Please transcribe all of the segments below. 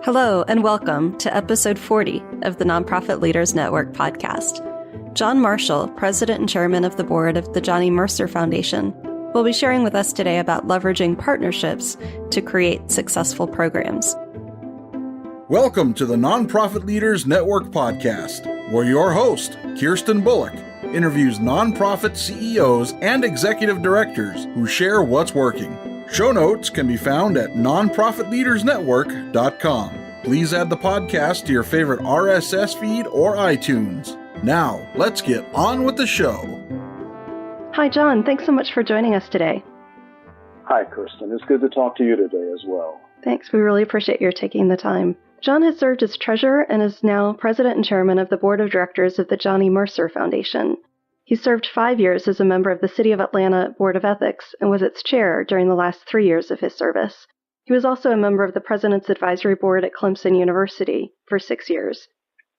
Hello and welcome to episode 40 of the Nonprofit Leaders Network podcast. John Marshall, president and chairman of the board of the Johnny Mercer Foundation, will be sharing with us today about leveraging partnerships to create successful programs. Welcome to the Nonprofit Leaders Network podcast, where your host, KIRSTEN BULLOCK, interviews nonprofit CEOs and executive directors who share what's working. Show notes can be found at nonprofitleadersnetwork.com. Please add the podcast to your favorite RSS feed or iTunes. Now, let's get on with the show. Hi, John. Thanks so much for joining us today. Hi, Kirsten. It's good to talk to you today as well. Thanks. We really appreciate your taking the time. John has served as treasurer and is now president and chairman of the board of directors of the Johnny Mercer Foundation. He served 5 years as a member of the City of Atlanta Board of Ethics and was its chair during the last 3 years of his service. He was also a member of the President's Advisory Board at Clemson University for 6 years.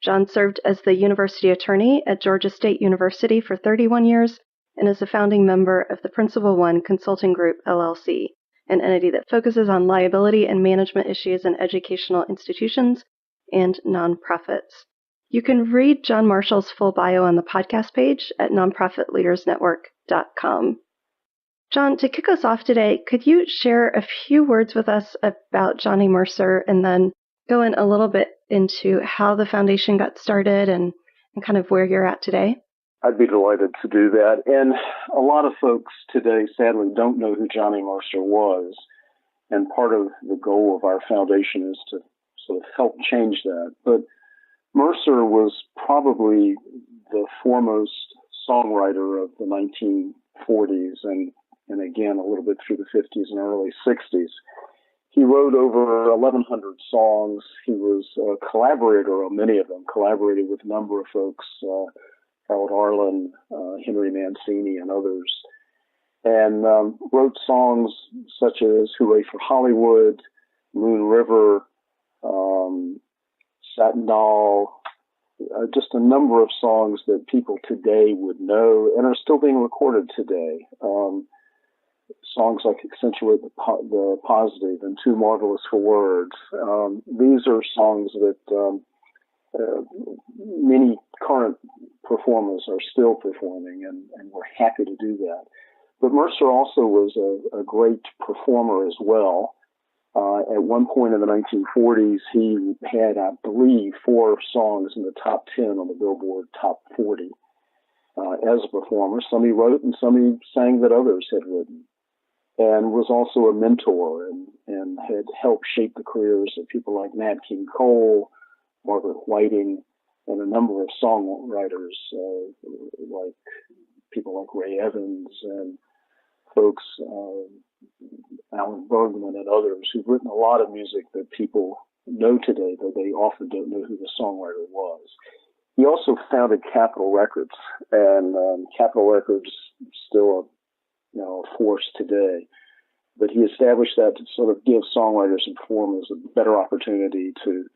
John served as the university attorney at Georgia State University for 31 years and is a founding member of the Principal One Consulting Group, LLC, an entity that focuses on liability and management issues in educational institutions and nonprofits. You can read John Marshall's full bio on the podcast page at nonprofitleadersnetwork.com. John, to kick us off today, could you share a few words with us about Johnny Mercer and then go in a little bit into how the foundation got started and kind of where you're at today? I'd be delighted to do that. And a lot of folks today, sadly, don't know who Johnny Mercer was. And part of the goal of our foundation is to sort of help change that. But Mercer was probably the foremost songwriter of the 1940s and again a little bit through the 50s and early 60s. He wrote over 1,100 songs. He was a collaborator on many of them, collaborated with a number of folks, Harold Arlen, Henry Mancini, and others, and wrote songs such as Hooray for Hollywood, Moon River, Satin Doll, just a number of songs that people today would know and are still being recorded today. Songs like Accentuate the Positive and Too Marvelous for Words. These are songs that many current performers are still performing, and we're happy to do that. But Mercer also was a great performer as well. At one point in the 1940s, he had, I believe, 4 songs in the top 10 on the Billboard Top 40 as a performer. Some he wrote and some he sang that others had written, and was also a mentor and had helped shape the careers of people like Nat King Cole, Margaret Whiting, and a number of songwriters like people like Ray Evans and folks, Alan Bergman and others who've written a lot of music that people know today, though they often don't know who the songwriter was. He also founded Capitol Records, and Capitol Records still a force today. But he established that to sort of give songwriters and performers a better opportunity to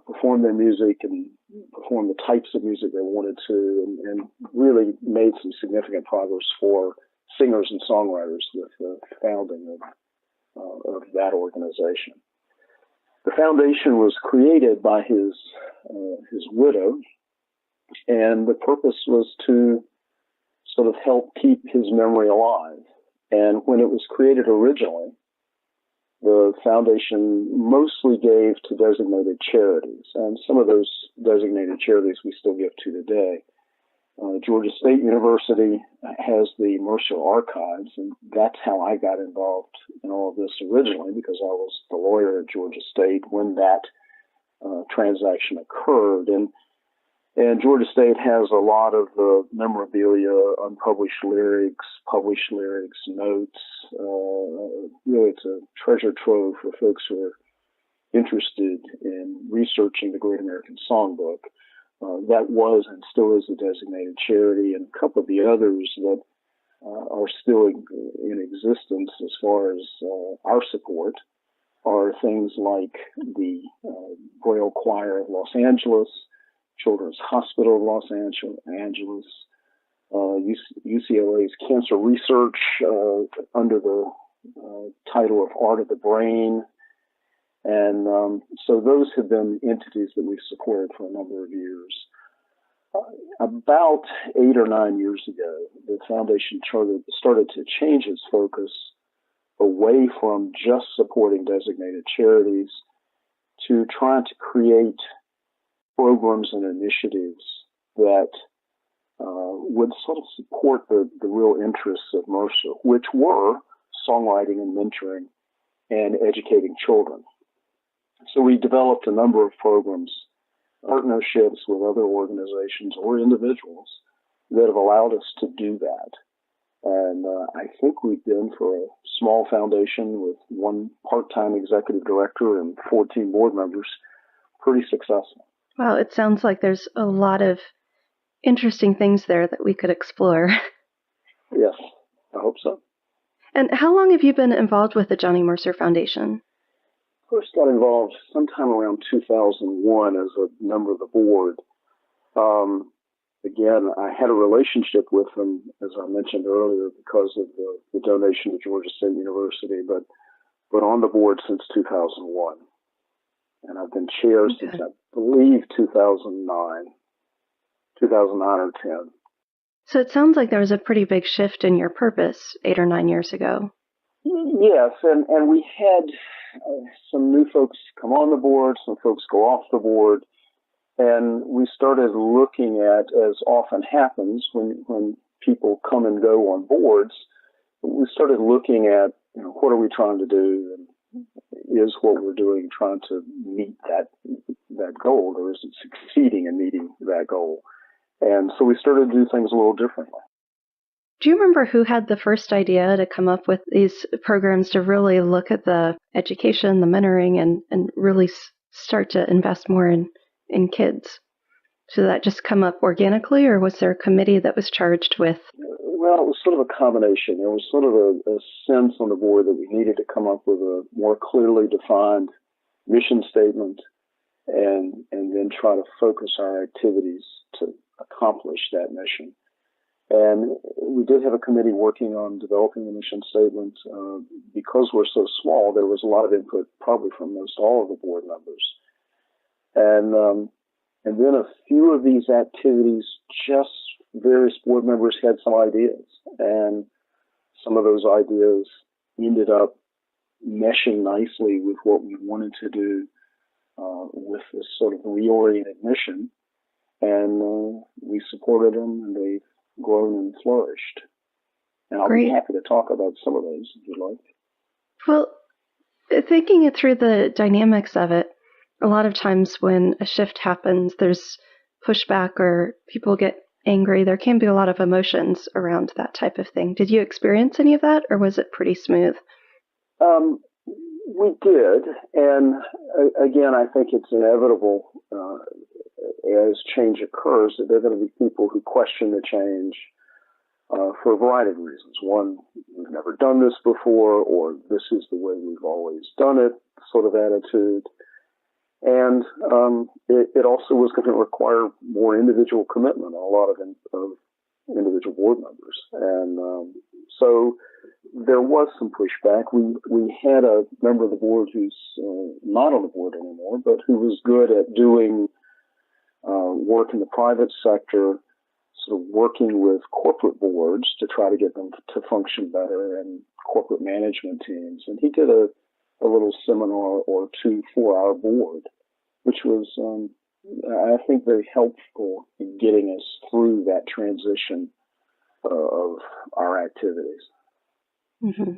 perform their music and perform the types of music they wanted to, and really made some significant progress for singers and songwriters with the founding of that organization. The foundation was created by his widow, and the purpose was to sort of help keep his memory alive. And when it was created originally, the foundation mostly gave to designated charities, and some of those designated charities we still give to today. Georgia State University has the Mercer Archives, and that's how I got involved in all of this originally, because I was the lawyer at Georgia State when that transaction occurred. And Georgia State has a lot of the memorabilia, unpublished lyrics, published lyrics, notes. Really, it's a treasure trove for folks who are interested in researching the Great American Songbook. That was and still is a designated charity, and a couple of the others that are still in existence as far as our support are things like the Braille Choir of Los Angeles, Children's Hospital of Los Angeles, UCLA's Cancer Research under the title of Art of the Brain, And so those have been entities that we've supported for a number of years. About 8 or 9 years ago, the foundation started to change its focus away from just supporting designated charities to trying to create programs and initiatives that would sort of support the real interests of Mercer, which were songwriting and mentoring and educating children. So we developed a number of programs, partnerships with other organizations or individuals that have allowed us to do that. And I think we've been, for a small foundation with one part-time executive director and 14 board members, pretty successful. Wow, it sounds like there's a lot of interesting things there that we could explore. Yes, I hope so. And how long have you been involved with the Johnny Mercer Foundation? First got involved sometime around 2001 as a member of the board. Again, I had a relationship with them, as I mentioned earlier, because of the donation to Georgia State University, but on the board since 2001. And I've been chair since, I believe, 2009 or 10. So it sounds like there was a pretty big shift in your purpose 8 or 9 years ago. Yes, and we had some new folks come on the board, some folks go off the board, and we started looking at, as often happens when people come and go on boards, we started looking at, what are we trying to do, and is what we're doing trying to meet that goal, or is it succeeding in meeting that goal? And so we started to do things a little differently. Do you remember who had the first idea to come up with these programs to really look at the education, the mentoring, and really start to invest more in kids? Did that just come up organically, or was there a committee that was charged with? Well, it was sort of a combination. There was sort of a sense on the board that we needed to come up with a more clearly defined mission statement and then try to focus our activities to accomplish that mission. And we did have a committee working on developing the mission statement. Because we're so small, there was a lot of input probably from most all of the board members. And then a few of these activities, just various board members had some ideas. And some of those ideas ended up meshing nicely with what we wanted to do with this sort of reoriented mission. And we supported them, and they've grown and flourished. And I'll be happy to talk about some of those if you'd like. Well, thinking it through the dynamics of it, a lot of times when a shift happens, there's pushback or people get angry. There can be a lot of emotions around that type of thing. Did you experience any of that, or was it pretty smooth? We did. And again, I think it's inevitable as change occurs that there are going to be people who question the change for a variety of reasons. One, we've never done this before, or this is the way we've always done it sort of attitude. And it also was going to require more individual commitment on a lot of individual board members. And so there was some pushback. We had a member of the board who's not on the board anymore, but who was good at doing work in the private sector, sort of working with corporate boards to try to get them to function better, and corporate management teams. And he did a little seminar or two for our board, which was, I think, very helpful in getting us through that transition of our activities. Mm-hmm.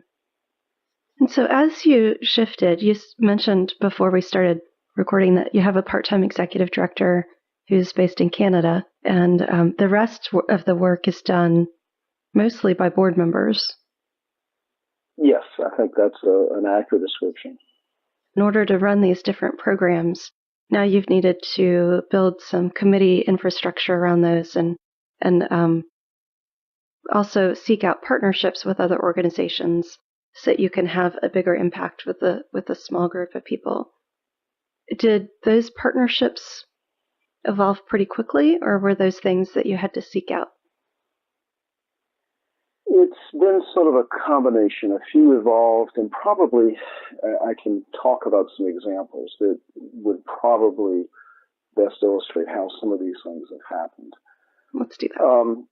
And so as you shifted, you mentioned before we started recording that you have a part-time executive director who's based in Canada, and the rest of the work is done mostly by board members. Yes, I think that's an accurate description. In order to run these different programs, now you've needed to build some committee infrastructure around those, and also seek out partnerships with other organizations so that you can have a bigger impact with a small group of people. Did those partnerships evolve pretty quickly, or were those things that you had to seek out? It's been sort of a combination. A few evolved, and probably I can talk about some examples that would probably best illustrate how some of these things have happened. Let's do that.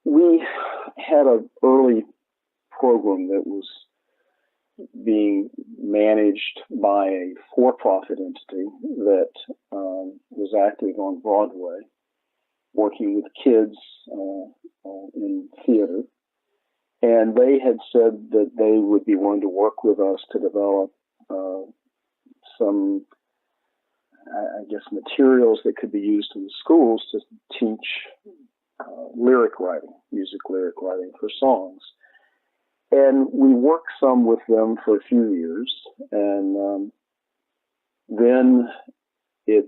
We had an early program that was being managed by a for-profit entity that was active on Broadway, working with kids in theater. And they had said that they would be willing to work with us to develop some, I guess, materials that could be used in the schools to teach lyric writing, music lyric writing for songs. And we worked some with them for a few years, and then it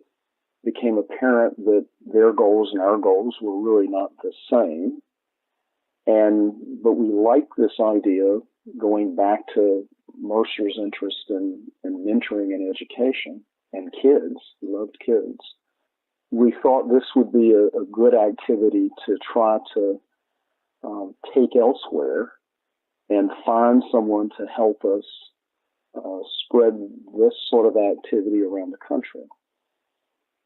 became apparent that their goals and our goals were really not the same. But we liked this idea, going back to Mercer's interest in mentoring and education and kids. He loved kids. We thought this would be a good activity to try to take elsewhere and find someone to help us spread this sort of activity around the country.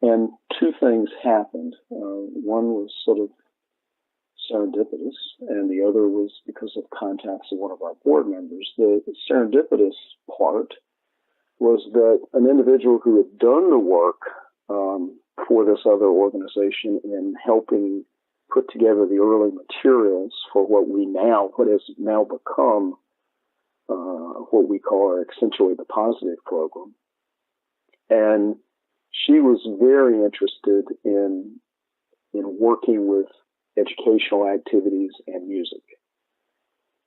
And two things happened. One was sort of serendipitous, and the other was because of contacts of one of our board members. The serendipitous part was that an individual who had done the work for this other organization in helping put together the early materials for what has now become what we call our Accentuate the Positive program. And she was very interested in working with educational activities and music.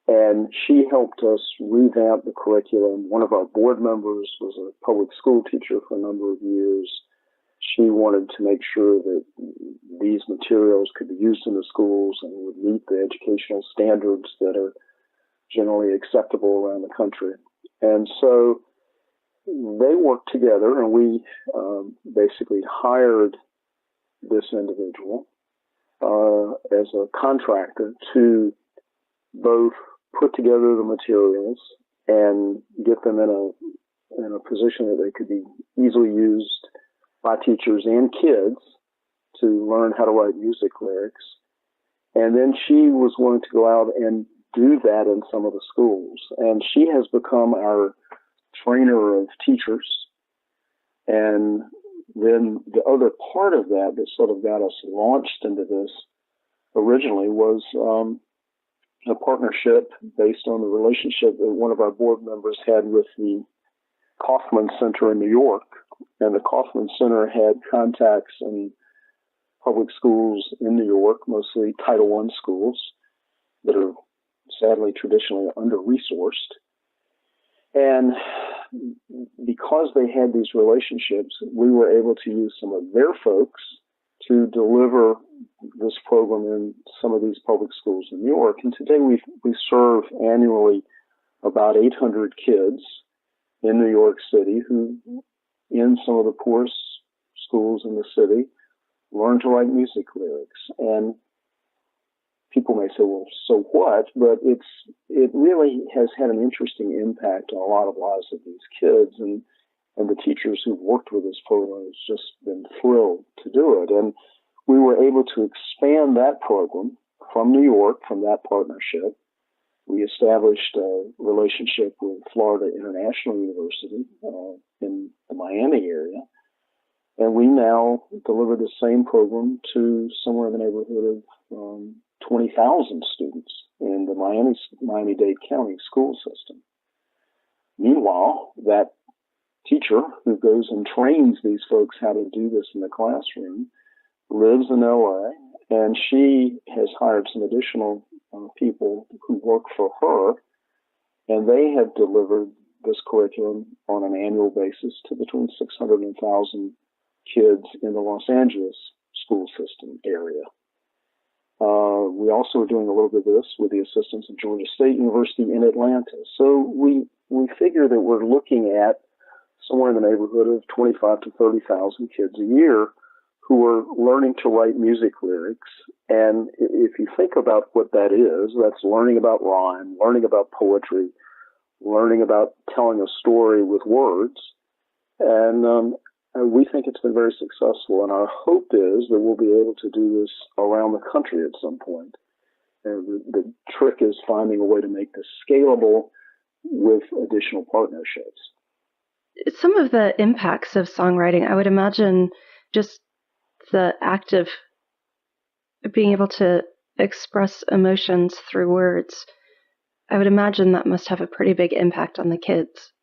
And she helped us revamp the curriculum. One of our board members was a public school teacher for a number of years. She wanted to make sure that these materials could be used in the schools and would meet the educational standards that are generally acceptable around the country. And so they worked together, and we basically hired this individual as a contractor to both put together the materials and get them in a position that they could be easily used by teachers and kids to learn how to write music lyrics. And then she was willing to go out and do that in some of the schools. And she has become our trainer of teachers. And then the other part of that sort of got us launched into this originally was a partnership based on the relationship that one of our board members had with the Kaufman Center in New York. And the Kaufman Center had contacts in public schools in New York, mostly Title I schools that are sadly traditionally under-resourced. And because they had these relationships, we were able to use some of their folks to deliver this program in some of these public schools in New York. And today we serve annually about 800 kids in New York City who, in some of the poorest schools in the city, learn to write music lyrics. And people may say, well, so what? But it really has had an interesting impact on a lot of lives of these kids. And the teachers who've worked with this program have just been thrilled to do it. And we were able to expand that program from New York, from that partnership. We established a relationship with Florida International University in the Miami area. And we now deliver the same program to somewhere in the neighborhood of 20,000 students in the Miami-Dade County school system. Meanwhile, that teacher who goes and trains these folks how to do this in the classroom lives in LA, and she has hired some additional people who work for her, and they have delivered this curriculum on an annual basis to between 600 and 1,000 kids in the Los Angeles school system area. We also are doing a little bit of this with the assistance of Georgia State University in Atlanta. So we figure that we're looking at somewhere in the neighborhood of 25 to 30,000 kids a year who are learning to write music lyrics. And if you think about what that is, that's learning about rhyme, learning about poetry, learning about telling a story with words. And we think it's been very successful. And our hope is that we'll be able to do this around the country at some point. And the trick is finding a way to make this scalable with additional partnerships. Some of the impacts of songwriting, I would imagine just the act of being able to express emotions through words, I would imagine that must have a pretty big impact on the kids.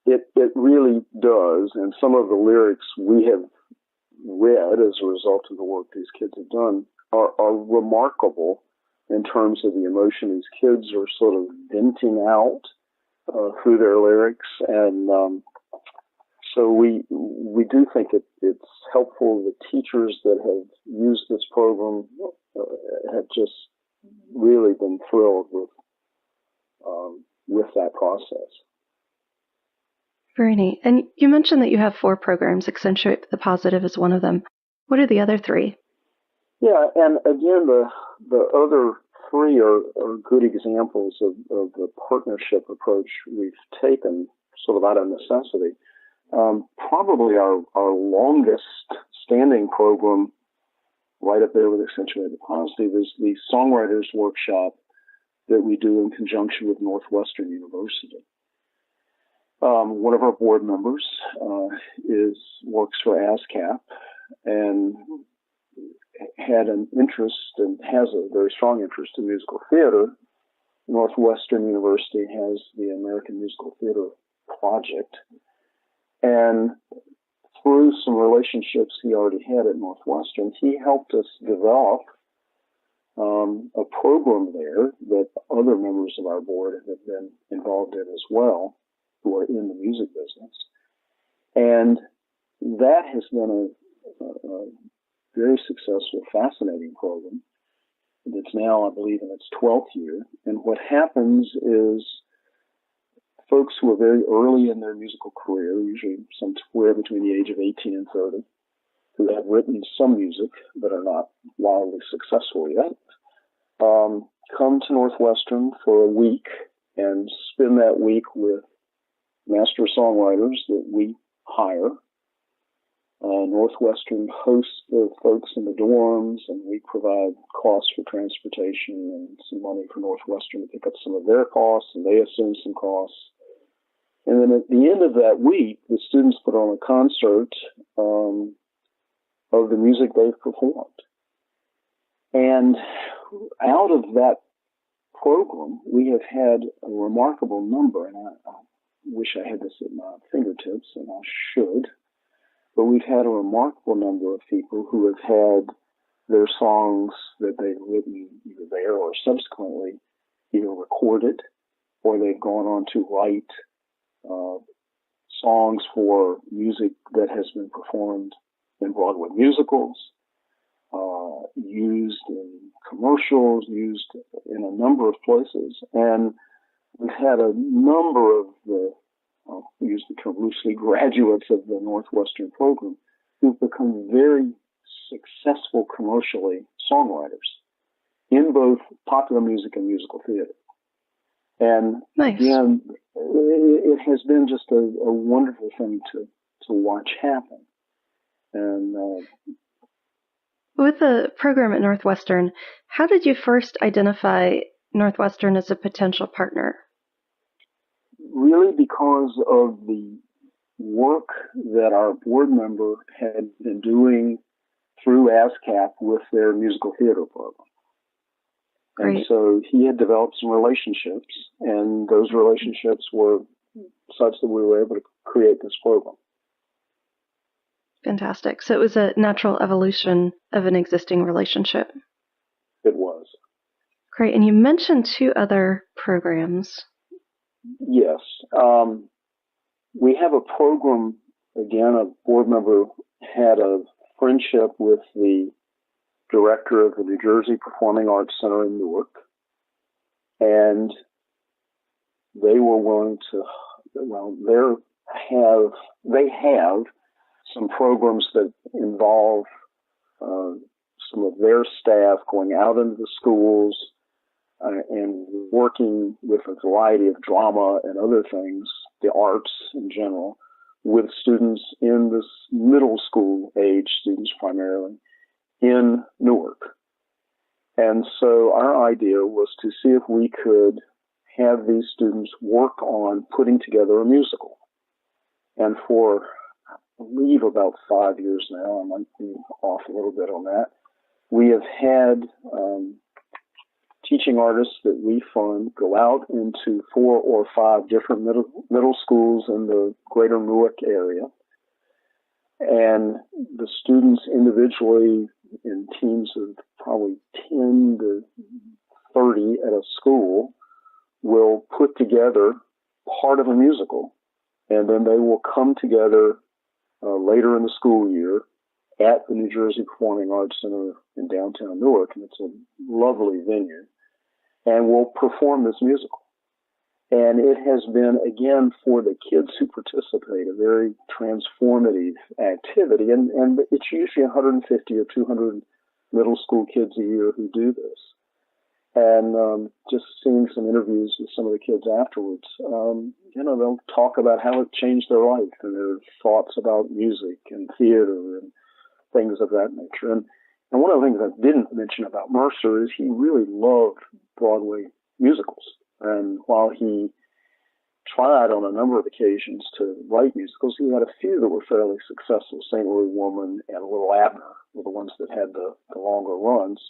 It really does. And some of the lyrics we have read as a result of the work these kids have done are remarkable in terms of the emotion these kids are sort of venting out through their lyrics. And so we do think it's helpful. The teachers that have used this program have just really been thrilled with that process. Very neat. And you mentioned that you have 4 programs. Accentuate the Positive is one of them. What are the other 3? Yeah, and again, the other 3 are good examples of the partnership approach we've taken sort of out of necessity. Probably our longest standing program right up there with Accentuate the Positive is the Songwriters Workshop that we do in conjunction with Northwestern University. One of our board members works for ASCAP and had an interest and has a very strong interest in musical theater. Northwestern University has the American Musical Theater Project. And through some relationships he already had at Northwestern, he helped us develop a program there that other members of our board have been involved in as well, who are in the music business. And that has been a very successful, fascinating program that's now, I believe, in its 12th year. And what happens is folks who are very early in their musical career, usually somewhere between the age of 18 and 30, who have written some music but are not wildly successful yet, come to Northwestern for a week and spend that week with master songwriters that we hire. Northwestern hosts the folks in the dorms, and we provide costs for transportation and some money for Northwestern to pick up some of their costs, and they assume some costs. And then at the end of that week, the students put on a concert of the music they've performed. And out of that program, we have had a remarkable number, and I wish I had this at my fingertips, and I should, but we've had a remarkable number of people who have had their songs that they've written either there or subsequently either recorded, or they've gone on to write songs for music that has been performed in Broadway musicals, used in commercials, used in a number of places. And we've had a number of the, I'll use the term loosely, graduates of the Northwestern program who've become very successful commercially songwriters in both popular music and musical theater. And nice. Again, it has been just a wonderful thing to watch happen. And with the program at Northwestern, how did you first identify Northwestern as a potential partner? Really because of the work that our board member had been doing through ASCAP with their musical theater program. Great. And so he had developed some relationships, and those relationships were such that we were able to create this program. Fantastic. So it was a natural evolution of an existing relationship. It was. Great. And you mentioned 2 other programs. Yes. We have a program, again, a board member had a friendship with the director of the New Jersey Performing Arts Center in Newark, and they were willing to, they have some programs that involve some of their staff going out into the schools and working with a variety of drama and other things, the arts in general, with students in this middle school age, students primarily, in Newark. And so our idea was to see if we could have these students work on putting together a musical. And for, I believe, about 5 years now, I might be off a little bit on that, we have had teaching artists that we fund go out into 4 or 5 different middle schools in the greater Newark area. And the students individually, in teams of probably 10 to 30 at a school, will put together part of a musical. And then they will come together later in the school year at the New Jersey Performing Arts Center in downtown Newark, and it's a lovely venue, and we'll perform this musical. And it has been, again, for the kids who participate, a very transformative activity. And it's usually 150 or 200 middle school kids a year who do this. And just seeing some interviews with some of the kids afterwards, they'll talk about how it changed their life and their thoughts about music and theater and things of that nature. And one of the things I didn't mention about Mercer is he really loved Broadway musicals. And while he tried on a number of occasions to write musicals, he had a few that were fairly successful. St. Louis Woman and Little Abner were the ones that had the longer runs.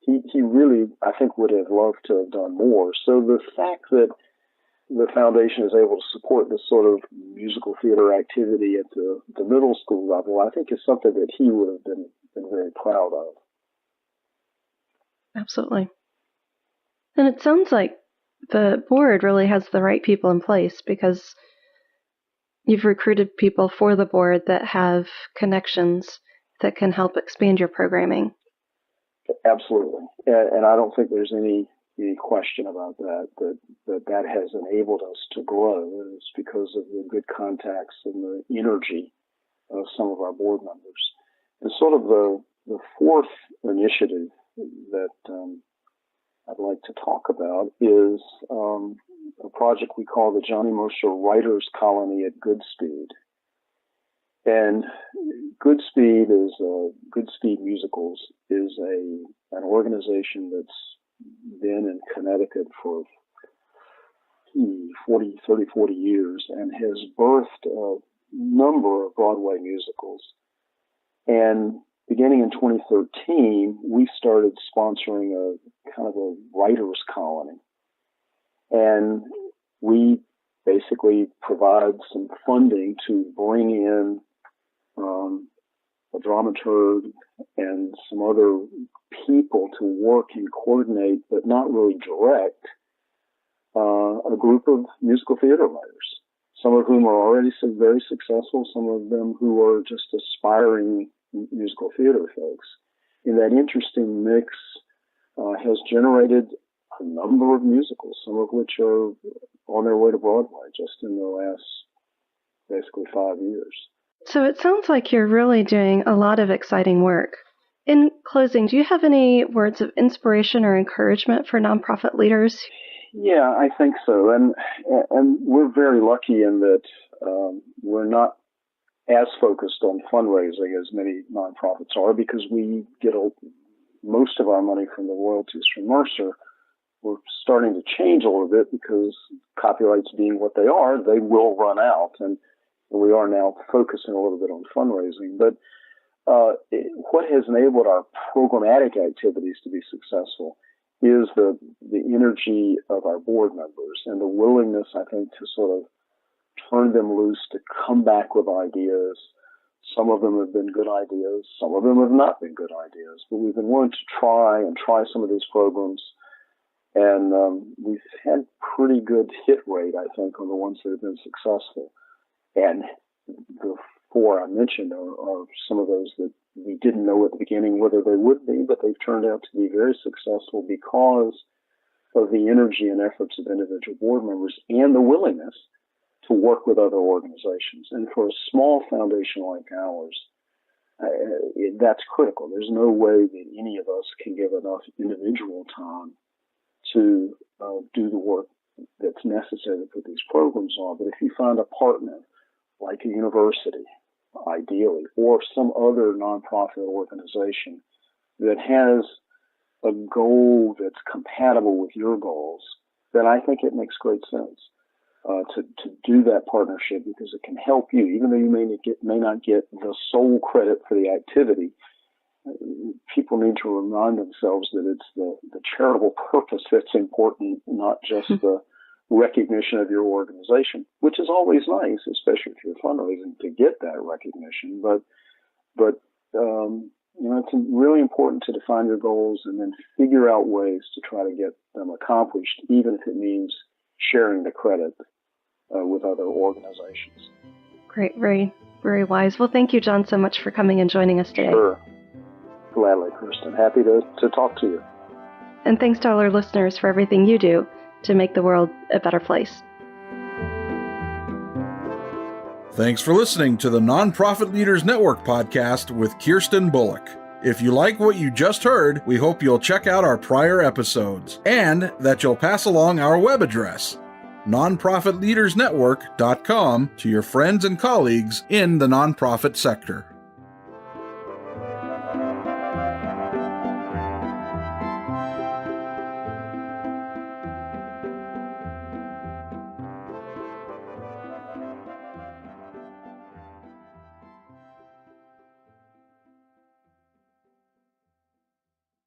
He really, I think, would have loved to have done more. So the fact that the foundation is able to support this sort of musical theater activity at the middle school level, I think is something that he would have been very proud of. Absolutely. And it sounds like the board really has the right people in place, because you've recruited people for the board that have connections that can help expand your programming. Absolutely. And I don't think there's any question about that has enabled us to grow. It's because of the good contacts and the energy of some of our board members. And sort of the fourth initiative that I'd like to talk about is a project we call the Johnny Mercer Writers Colony at Goodspeed. And Goodspeed Musicals is an organization that's been in Connecticut for 40 years and has birthed a number of Broadway musicals. And beginning in 2013, we started sponsoring a kind of a writers colony. And we basically provide some funding to bring in a dramaturg and some other people to work and coordinate, but not really direct, a group of musical theater writers, some of whom are already very successful, some of them who are just aspiring musical theater folks. And that interesting mix has generated a number of musicals, some of which are on their way to Broadway just in the last basically 5 years. So it sounds like you're really doing a lot of exciting work. In closing, do you have any words of inspiration or encouragement for nonprofit leaders? Yeah, I think so. And we're very lucky in that we're not as focused on fundraising as many nonprofits are, because we get most of our money from the royalties from Mercer. We're starting to change a little bit because copyrights being what they are, they will run out. And we are now focusing a little bit on fundraising. But what has enabled our programmatic activities to be successful is the energy of our board members and the willingness, I think, to sort of turn them loose, to come back with ideas. Some of them have been good ideas. Some of them have not been good ideas. But we've been willing to try some of these programs. And we've had pretty good hit rate, I think, on the ones that have been successful. And the 4 I mentioned are some of those that we didn't know at the beginning whether they would be, but they've turned out to be very successful because of the energy and efforts of individual board members and the willingness to work with other organizations. And for a small foundation like ours, That's critical. There's no way that any of us can give enough individual time to do the work that's necessary to put these programs on. But if you find a partner, like a university, ideally, or some other nonprofit organization that has a goal that's compatible with your goals, then I think it makes great sense to do that partnership, because it can help you, even though you may not get the sole credit for the activity. People need to remind themselves that it's the charitable purpose that's important, not just the recognition of your organization, which is always nice, especially if you're fundraising, to get that recognition. But it's really important to define your goals and then figure out ways to try to get them accomplished, even if it means sharing the credit with other organizations. Great. Very, very wise. Well, thank you, John, so much for coming and joining us today. Sure. Gladly, Kirsten. Happy to talk to you. And thanks to all our listeners for everything you do to make the world a better place. Thanks for listening to the Nonprofit Leaders Network podcast with Kirsten Bullock. If you like what you just heard, we hope you'll check out our prior episodes and that you'll pass along our web address, nonprofitleadersnetwork.com, to your friends and colleagues in the nonprofit sector.